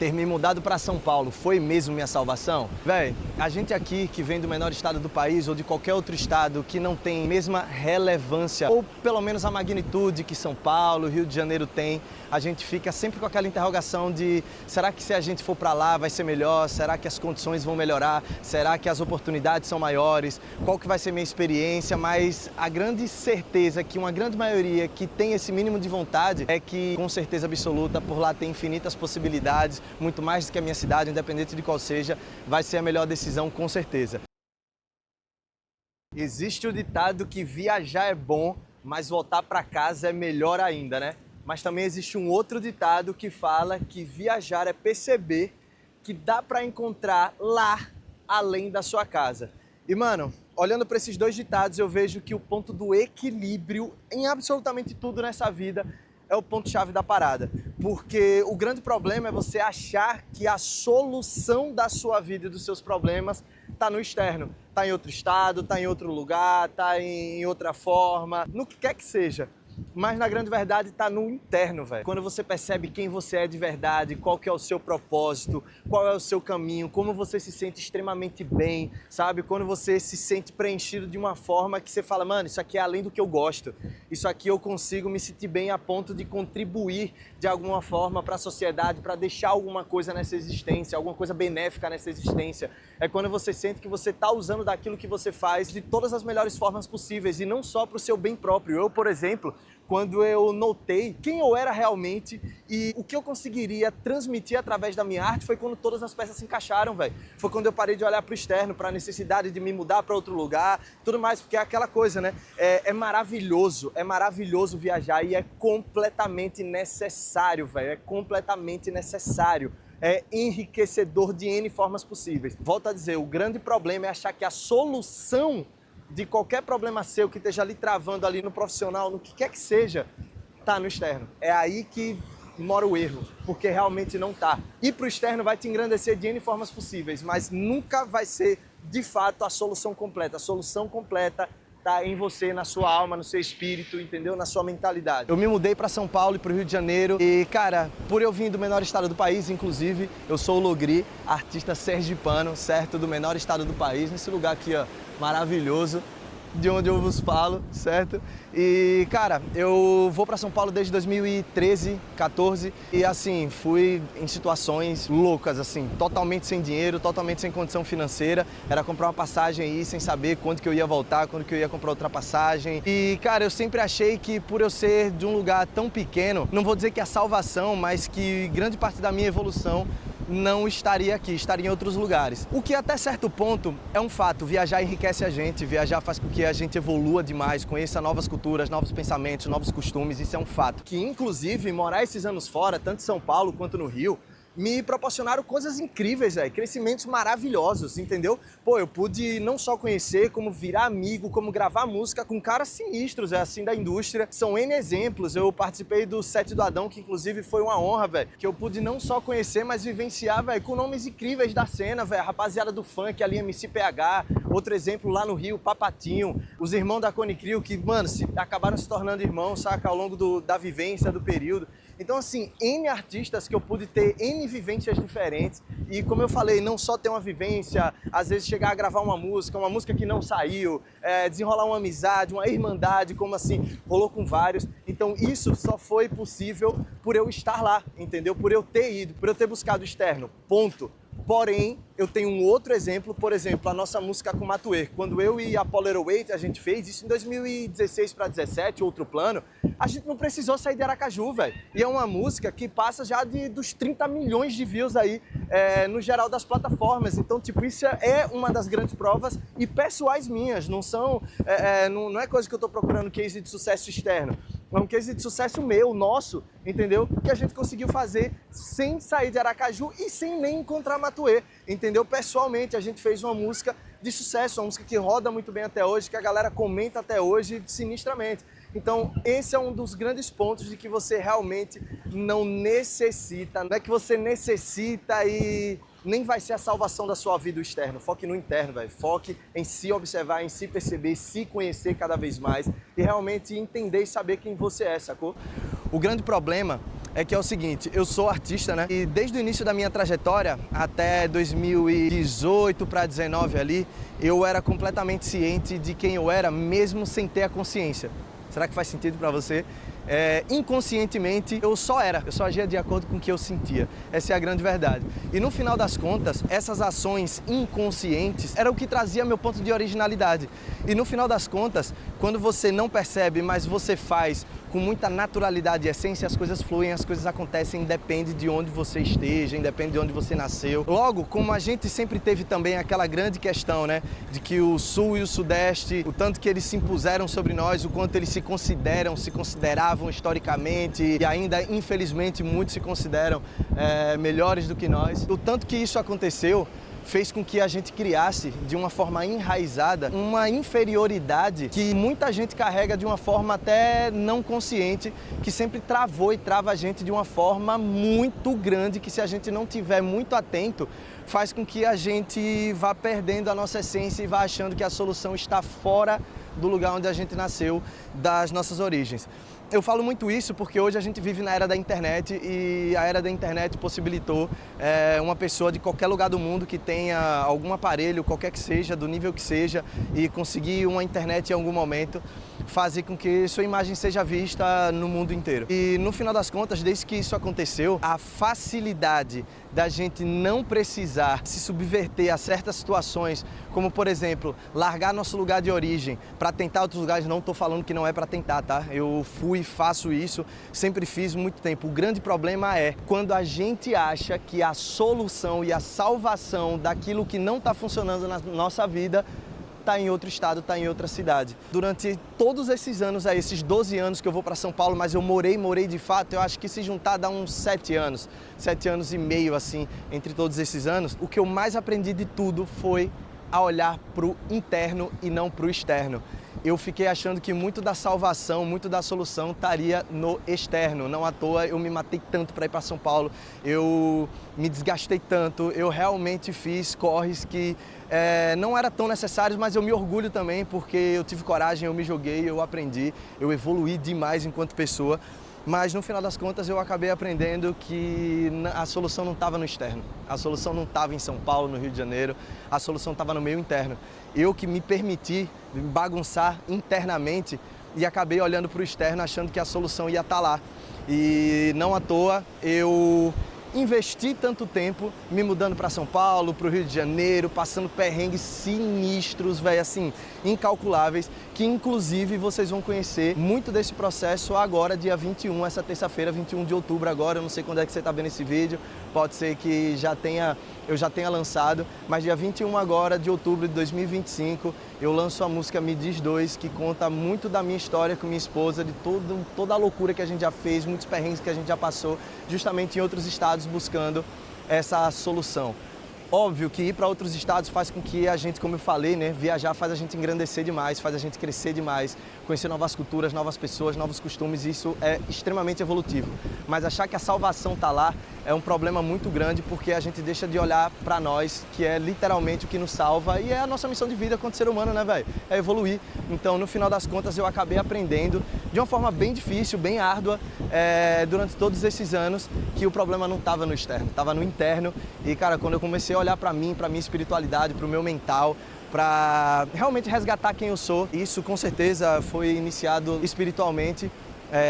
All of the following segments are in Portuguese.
Ter me mudado para São Paulo foi mesmo minha salvação? Véi, a gente aqui que vem do menor estado do país ou de qualquer outro estado que não tem a mesma relevância ou pelo menos a magnitude que São Paulo, Rio de Janeiro tem, a gente fica sempre com aquela interrogação de será que se a gente for para lá vai ser melhor? Será que as condições vão melhorar? Será que as oportunidades são maiores? Qual que vai ser minha experiência? Mas a grande certeza que uma grande maioria que tem esse mínimo de vontade é que com certeza absoluta por lá tem infinitas possibilidades, muito mais do que a minha cidade, independente de qual seja, vai ser a melhor decisão com certeza. Existe o ditado que viajar é bom, mas voltar para casa é melhor ainda, né? Mas também existe um outro ditado que fala que viajar é perceber que dá para encontrar lá além da sua casa. E mano, olhando para esses dois ditados, eu vejo que o ponto do equilíbrio em absolutamente tudo nessa vida é o ponto-chave da parada. Porque o grande problema é você achar que a solução da sua vida e dos seus problemas está no externo. Está em outro estado, está em outro lugar, está em outra forma, no que quer que seja. Mas na grande verdade está no interno, velho. Quando você percebe quem você é de verdade, qual que é o seu propósito, qual é o seu caminho, como você se sente extremamente bem, sabe? Quando você se sente preenchido de uma forma que você fala, mano, isso aqui é além do que eu gosto. Isso aqui eu consigo me sentir bem a ponto de contribuir de alguma forma para a sociedade, para deixar alguma coisa nessa existência, alguma coisa benéfica nessa existência. É quando você sente que você está usando daquilo que você faz de todas as melhores formas possíveis e não só para o seu bem próprio. Eu, por exemplo, quando eu notei quem eu era realmente e o que eu conseguiria transmitir através da minha arte foi quando todas as peças se encaixaram, velho. Foi quando eu parei de olhar para o externo, para a necessidade de me mudar para outro lugar, tudo mais, porque é aquela coisa, né? É maravilhoso viajar e é completamente necessário, velho. É completamente necessário. É enriquecedor de N formas possíveis. Volto a dizer, o grande problema é achar que a solução de qualquer problema seu que esteja ali travando ali no profissional, no que quer que seja, tá no externo. É aí que mora o erro, porque realmente não tá. Ir pro externo vai te engrandecer de N formas possíveis, mas nunca vai ser, de fato, a solução completa. A solução completa tá em você, na sua alma, no seu espírito, entendeu? Na sua mentalidade. Eu me mudei para São Paulo e para o Rio de Janeiro e, cara, por eu vir do menor estado do país, inclusive, eu sou o Logri, artista sergipano, certo? Do menor estado do país, nesse lugar aqui, ó, maravilhoso, de onde eu vos falo, certo? E, cara, eu vou para São Paulo desde 2013, 14 e, assim, fui em situações loucas, assim, totalmente sem dinheiro, totalmente sem condição financeira. Era comprar uma passagem aí sem saber quando que eu ia voltar, quando que eu ia comprar outra passagem. E, cara, eu sempre achei que por eu ser de um lugar tão pequeno, não vou dizer que é a salvação, mas que grande parte da minha evolução não estaria aqui, estaria em outros lugares. O que até certo ponto é um fato, viajar enriquece a gente, viajar faz com que a gente evolua demais, conheça novas culturas, novos pensamentos, novos costumes, isso é um fato. Que inclusive morar esses anos fora, tanto em São Paulo quanto no Rio, me proporcionaram coisas incríveis, véio, crescimentos maravilhosos, entendeu? Pô, eu pude não só conhecer, como virar amigo, como gravar música com caras sinistros, assim, da indústria. São N exemplos. Eu participei do Set do Adão, que inclusive foi uma honra, velho, que eu pude não só conhecer, mas vivenciar, velho, com nomes incríveis da cena, velho, rapaziada do funk ali, MCPH, outro exemplo lá no Rio, Papatinho, os irmãos da Cone Crew, que, mano, acabaram se tornando irmãos, saca, ao longo da vivência, do período. Então, assim, N artistas que eu pude ter, N vivências diferentes e, como eu falei, não só ter uma vivência, às vezes chegar a gravar uma música que não saiu, desenrolar uma amizade, uma irmandade, como assim, rolou com vários. Então, isso só foi possível por eu estar lá, entendeu? Por eu ter ido, por eu ter buscado o externo, ponto. Porém, eu tenho um outro exemplo, por exemplo, a nossa música com Matuê. Quando eu e a Apollo 8 a gente fez isso em 2016 para 17, outro plano, a gente não precisou sair de Aracaju, velho. E é uma música que passa já dos 30 milhões de views aí, no geral das plataformas. Então, tipo, isso é uma das grandes provas e pessoais minhas, não são, não é coisa que eu tô procurando case de sucesso externo. É um case de sucesso meu, nosso, entendeu? Que a gente conseguiu fazer sem sair de Aracaju e sem nem encontrar Matuê, entendeu? Pessoalmente, a gente fez uma música de sucesso, uma música que roda muito bem até hoje, que a galera comenta até hoje sinistramente. Então, esse é um dos grandes pontos de que você realmente não necessita, não é que você necessita e nem vai ser a salvação da sua vida o externo. Foque no interno, velho. Foque em se observar, em se perceber, se conhecer cada vez mais e realmente entender e saber quem você é, sacou? O grande problema é que é o seguinte, eu sou artista, né? E desde o início da minha trajetória, até 2018 para 19 ali, eu era completamente ciente de quem eu era, mesmo sem ter a consciência. Será que faz sentido para você? Inconscientemente, eu só agia de acordo com o que eu sentia. Essa é a grande verdade. E no final das contas, essas ações inconscientes eram o que trazia meu ponto de originalidade. E no final das contas, quando você não percebe, mas você faz com muita naturalidade e essência, as coisas fluem, as coisas acontecem, independe de onde você esteja, independe de onde você nasceu. Logo, como a gente sempre teve também aquela grande questão, né, de que o Sul e o Sudeste, o tanto que eles se impuseram sobre nós, o quanto eles se consideravam historicamente e ainda, infelizmente, muitos se consideram melhores do que nós. O tanto que isso aconteceu fez com que a gente criasse, de uma forma enraizada, uma inferioridade que muita gente carrega de uma forma até não consciente, que sempre travou e trava a gente de uma forma muito grande, que se a gente não tiver muito atento, faz com que a gente vá perdendo a nossa essência e vá achando que a solução está fora do lugar onde a gente nasceu, das nossas origens. Eu falo muito isso porque hoje a gente vive na era da internet e a era da internet possibilitou uma pessoa de qualquer lugar do mundo que tenha algum aparelho, qualquer que seja, do nível que seja, e conseguir uma internet em algum momento, fazer com que sua imagem seja vista no mundo inteiro. E no final das contas, desde que isso aconteceu, a facilidade da gente não precisar se subverter a certas situações, como por exemplo, largar nosso lugar de origem para tentar outros lugares, não estou falando que não é para tentar, tá? Eu fui e faço isso, sempre fiz muito tempo. O grande problema é quando a gente acha que a solução e a salvação daquilo que não está funcionando na nossa vida está em outro estado, está em outra cidade. Durante todos esses anos, esses 12 anos que eu vou para São Paulo, mas eu morei de fato, eu acho que se juntar dá uns 7 anos e meio assim, entre todos esses anos. O que eu mais aprendi de tudo foi a olhar para o interno e não para o externo. Eu fiquei achando que muito da salvação, muito da solução estaria no externo. Não à toa eu me matei tanto para ir para São Paulo, eu me desgastei tanto, eu realmente fiz corres que não eram tão necessários, mas eu me orgulho também porque eu tive coragem, eu me joguei, eu aprendi, eu evoluí demais enquanto pessoa. Mas no final das contas eu acabei aprendendo que a solução não estava no externo, a solução não estava em São Paulo, no Rio de Janeiro, a solução estava no meu interno. Eu que me permiti bagunçar internamente e acabei olhando para o externo achando que a solução ia estar lá. E não à toa eu investi tanto tempo me mudando para São Paulo, para o Rio de Janeiro, passando perrengues sinistros, velho, assim, incalculáveis, que inclusive vocês vão conhecer muito desse processo agora, dia 21, essa terça-feira, 21 de outubro agora, eu não sei quando é que você está vendo esse vídeo, pode ser que eu já tenha lançado, mas dia 21 agora de outubro de 2025, eu lanço a música Me Diz 2, que conta muito da minha história com minha esposa, de toda a loucura que a gente já fez, muitos perrengues que a gente já passou, justamente em outros estados buscando essa solução. Óbvio que ir para outros estados faz com que a gente, como eu falei, né, viajar faz a gente engrandecer demais, faz a gente crescer demais, conhecer novas culturas, novas pessoas, novos costumes, isso é extremamente evolutivo. Mas achar que a salvação está lá é um problema muito grande porque a gente deixa de olhar para nós, que é literalmente o que nos salva e é a nossa missão de vida quanto ser humano, né, velho? É evoluir. Então, no final das contas, eu acabei aprendendo de uma forma bem difícil, bem árdua, durante todos esses anos, que o problema não estava no externo, estava no interno. E, cara, quando eu comecei a olhar para mim, para minha espiritualidade, para o meu mental, para realmente resgatar quem eu sou, isso com certeza foi iniciado espiritualmente,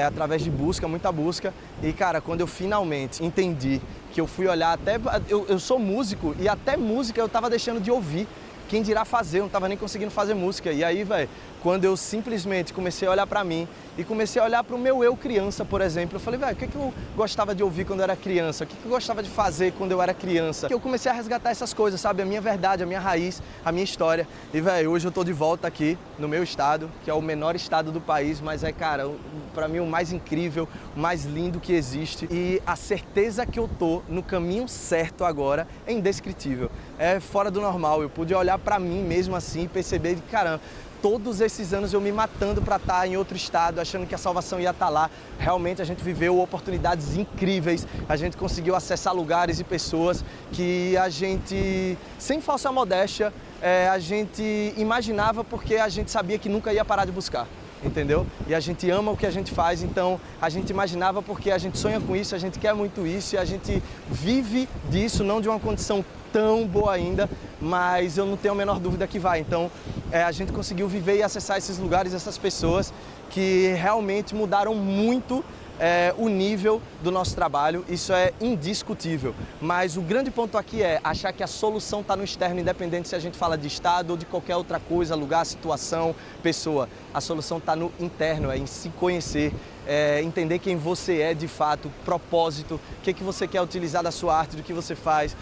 através de busca, muita busca. E, cara, quando eu finalmente entendi que eu fui olhar até... Eu sou músico e até música eu tava deixando de ouvir. Quem dirá fazer, eu não tava nem conseguindo fazer música. E aí, velho, quando eu simplesmente comecei a olhar pra mim e comecei a olhar pro meu eu criança, por exemplo, eu falei, velho, o que eu gostava de ouvir quando eu era criança? O que eu gostava de fazer quando eu era criança? Eu comecei a resgatar essas coisas, sabe? A minha verdade, a minha raiz, a minha história. E, velho, hoje eu tô de volta aqui no meu estado, que é o menor estado do país, mas cara, pra mim o mais incrível, o mais lindo que existe. E a certeza que eu tô no caminho certo agora é indescritível. É fora do normal. Eu pude olhar pra mim mesmo assim e perceber que, caramba, todos esses anos eu me matando para estar em outro estado, achando que a salvação ia estar lá. Realmente a gente viveu oportunidades incríveis, a gente conseguiu acessar lugares e pessoas que a gente, sem falsa modéstia, a gente imaginava porque a gente sabia que nunca ia parar de buscar. entendeu? E a gente ama o que a gente faz, então a gente imaginava porque a gente sonha com isso, a gente quer muito isso e a gente vive disso, não de uma condição tão boa ainda, mas eu não tenho a menor dúvida que vai. Então a gente conseguiu viver e acessar esses lugares, essas pessoas que realmente mudaram muito o nível do nosso trabalho, isso é indiscutível. Mas o grande ponto aqui é achar que a solução está no externo, independente se a gente fala de estado ou de qualquer outra coisa, lugar, situação, pessoa. A solução está no interno, é em se conhecer, entender quem você é de fato, propósito, o que você quer utilizar da sua arte, do que você faz,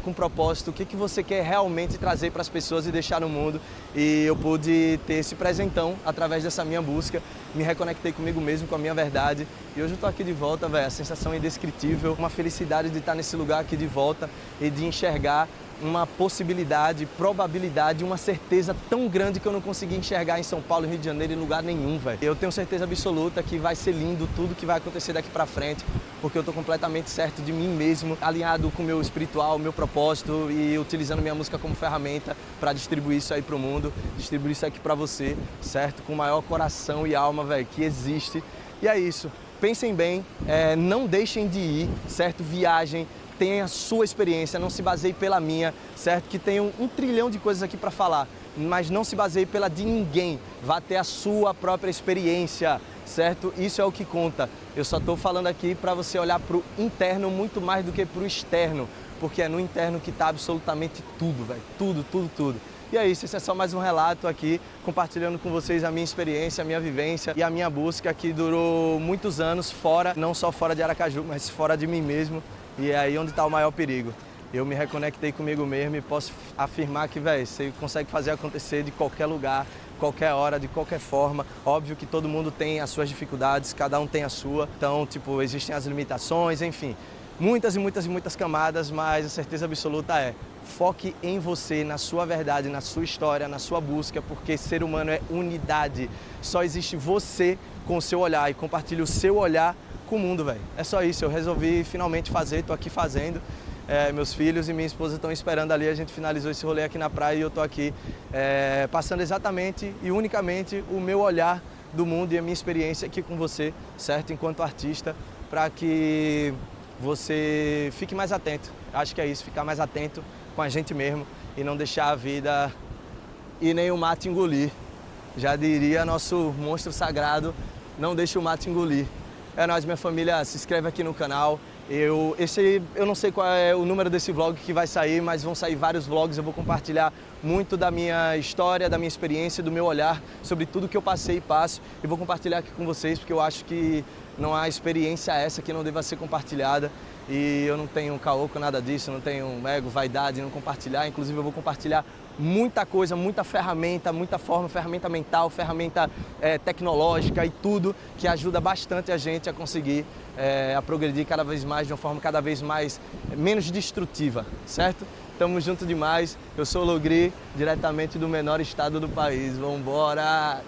com propósito, o que você quer realmente trazer para as pessoas e deixar no mundo. E eu pude ter esse presentão através dessa minha busca, me reconectei comigo mesmo, com a minha verdade. E hoje eu tô aqui de volta, velho, a sensação é indescritível, uma felicidade de estar nesse lugar aqui de volta e de enxergar uma possibilidade, probabilidade, uma certeza tão grande que eu não consegui enxergar em São Paulo, Rio de Janeiro, em lugar nenhum, velho. Eu tenho certeza absoluta que vai ser lindo tudo que vai acontecer daqui pra frente, porque eu tô completamente certo de mim mesmo, alinhado com o meu espiritual, meu propósito e utilizando minha música como ferramenta para distribuir isso aí pro mundo, distribuir isso aqui pra você, certo? Com o maior coração e alma, velho, que existe. E é isso. Pensem bem, não deixem de ir, certo? Viagem, tenha a sua experiência, não se baseie pela minha, certo? Que tem um trilhão de coisas aqui para falar, mas não se baseie pela de ninguém, vá ter a sua própria experiência, certo? Isso é o que conta. Eu só estou falando aqui para você olhar para o interno muito mais do que para o externo, porque é no interno que está absolutamente tudo, velho, tudo, tudo, tudo. E é isso, esse é só mais um relato aqui, compartilhando com vocês a minha experiência, a minha vivência e a minha busca que durou muitos anos fora, não só fora de Aracaju, mas fora de mim mesmo. E é aí onde está o maior perigo. Eu me reconectei comigo mesmo e posso afirmar que, velho, você consegue fazer acontecer de qualquer lugar, qualquer hora, de qualquer forma. Óbvio que todo mundo tem as suas dificuldades, cada um tem a sua. Então, tipo, existem as limitações, enfim. Muitas e muitas e muitas camadas, mas a certeza absoluta é: foque em você, na sua verdade, na sua história, na sua busca, porque ser humano é unidade. Só existe você com o seu olhar e compartilhe o seu olhar com o mundo, velho. É só isso, eu resolvi finalmente fazer, tô aqui fazendo. Meus filhos e minha esposa estão esperando ali, a gente finalizou esse rolê aqui na praia e eu tô aqui passando exatamente e unicamente o meu olhar do mundo e a minha experiência aqui com você, certo? Enquanto artista, para que você fique mais atento. Acho que é isso, ficar mais atento com a gente mesmo e não deixar a vida e nem o mato engolir. Já diria nosso monstro sagrado, não deixe o mato engolir. É nóis, minha família, se inscreve aqui no canal. Eu não sei qual é o número desse vlog que vai sair, mas vão sair vários vlogs. Eu vou compartilhar muito da minha história, da minha experiência, do meu olhar sobre tudo que eu passei e passo. E vou compartilhar aqui com vocês, porque eu acho que não há experiência essa que não deva ser compartilhada. E eu não tenho caô com nada disso, não tenho ego, vaidade, não compartilhar. Inclusive eu vou compartilhar muita coisa, muita ferramenta ferramenta mental, ferramenta tecnológica e tudo que ajuda bastante a gente a conseguir a progredir cada vez mais, de uma forma cada vez menos destrutiva, certo? Tamo junto demais, eu sou o Logri, diretamente do menor estado do país, vambora!